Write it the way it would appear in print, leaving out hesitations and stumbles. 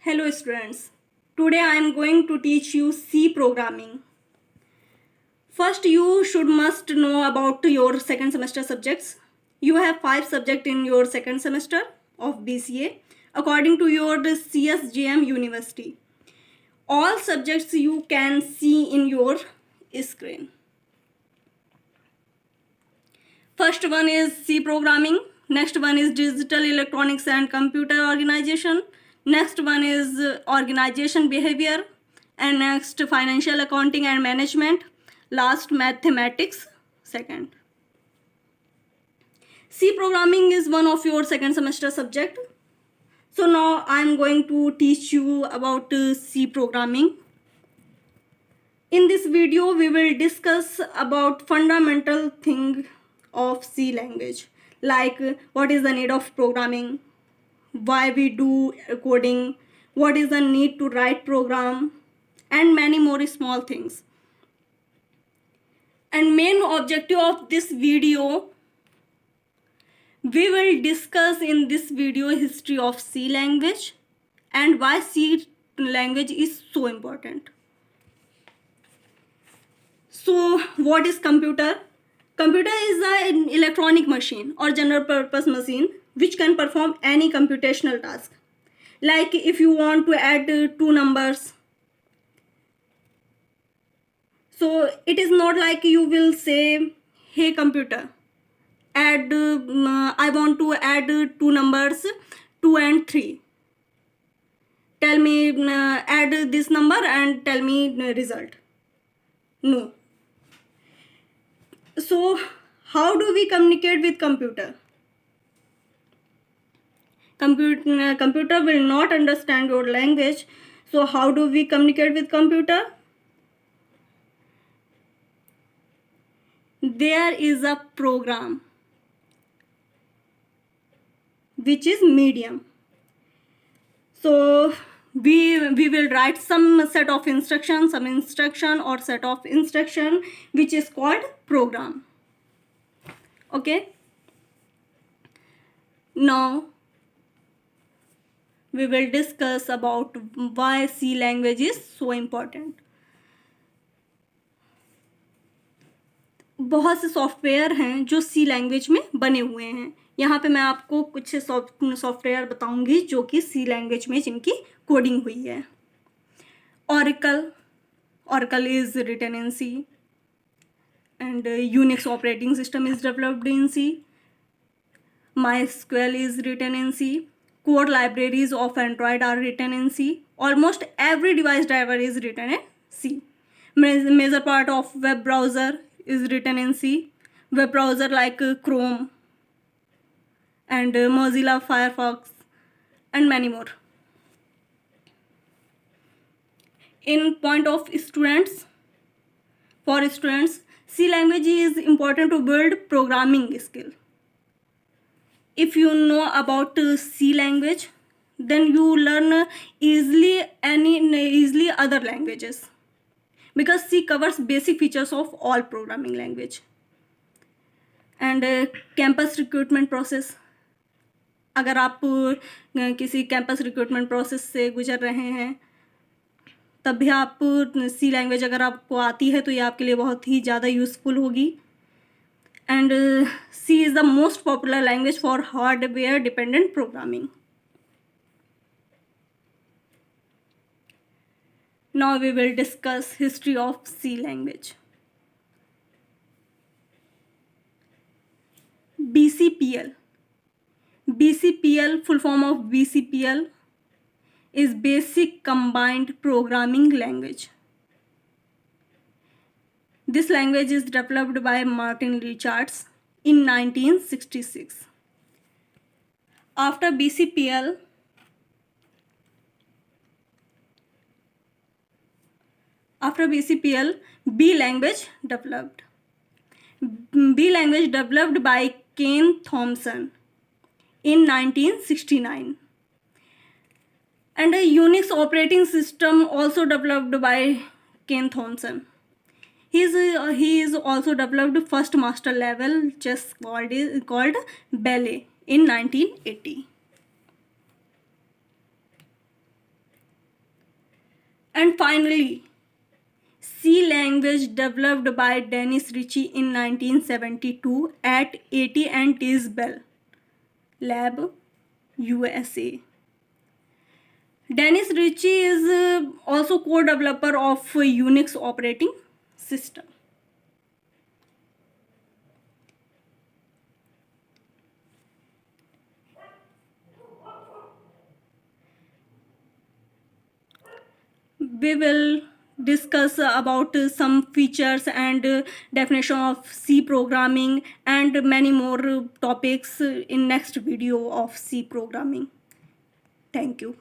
Hello students, today I am going to teach you C programming. First you must know about your second semester subjects. You have 5 subjects in your second semester of BCA according to your CSJM University. All subjects you can see in your screen. First one is C programming, next one is digital electronics and computer organization, next one is organization behavior, and next financial accounting and management, last mathematics second. C programming is one of your second semester subject. So now I am going to teach you about C programming. In this video we will discuss about fundamental thing of C language, like what is the need of programming, why we do coding, what is the need to write program, and many more small things. And main objective of this video, we will discuss in this video history of C language and why C language is so important. So what is computer? Computer is an electronic machine or general purpose machine which can perform any computational task. Like if you want to add two numbers, so it is not like you will say, hey computer, add I want to add two numbers 2 and 3. Tell me add this number and tell me result. No. So how do we communicate with computer? Computer will not understand your language. So how do we communicate with computer? There is a program which is medium. So we will write some set of instructions, or set of instruction which is called program. Okay. Now we will discuss about why C language is so important. बहुत से software हैं जो C language में बने हुए हैं. यहाँ पे मैं आपको कुछ सॉफ्टवेयर बताऊंगी जो कि C लैंग्वेज में जिनकी कोडिंग हुई है. Oracle is written in C, and Unix operating system is developed in C. MySQL is written in C. Core libraries of Android are written in C. Almost every device driver is written in C. Major part of web browser is written in C. Web browser like Chrome and Mozilla Firefox and many more. In point of students, for students, C language is important to build programming skill. If you know about C language, then you learn easily other languages, because C covers basic features of all programming language. And campus recruitment process, अगर आप किसी campus recruitment process से गुजर रहे हैं तब भी आप C लैंग्वेज अगर आपको आती है तो ये आपके लिए बहुत ही ज़्यादा यूज़फुल होगी. And C is the most popular language for hardware dependent programming. Now we will discuss history of C language. BCPL, full form of BCPL, is Basic Combined Programming Language. This language is developed by Martin Richards in 1966. After BCPL, B language developed. B language developed by Ken Thompson in 1969. And a Unix operating system also developed by Ken Thompson. He is also developed first master level chess called Belle in 1980. And finally, C language developed by Dennis Ritchie in 1972 at AT&T's Bell Lab, USA. Dennis Ritchie is also co-developer of Unix operating system. We will discuss about some features and definition of C programming and many more topics in next video of C programming. Thank you.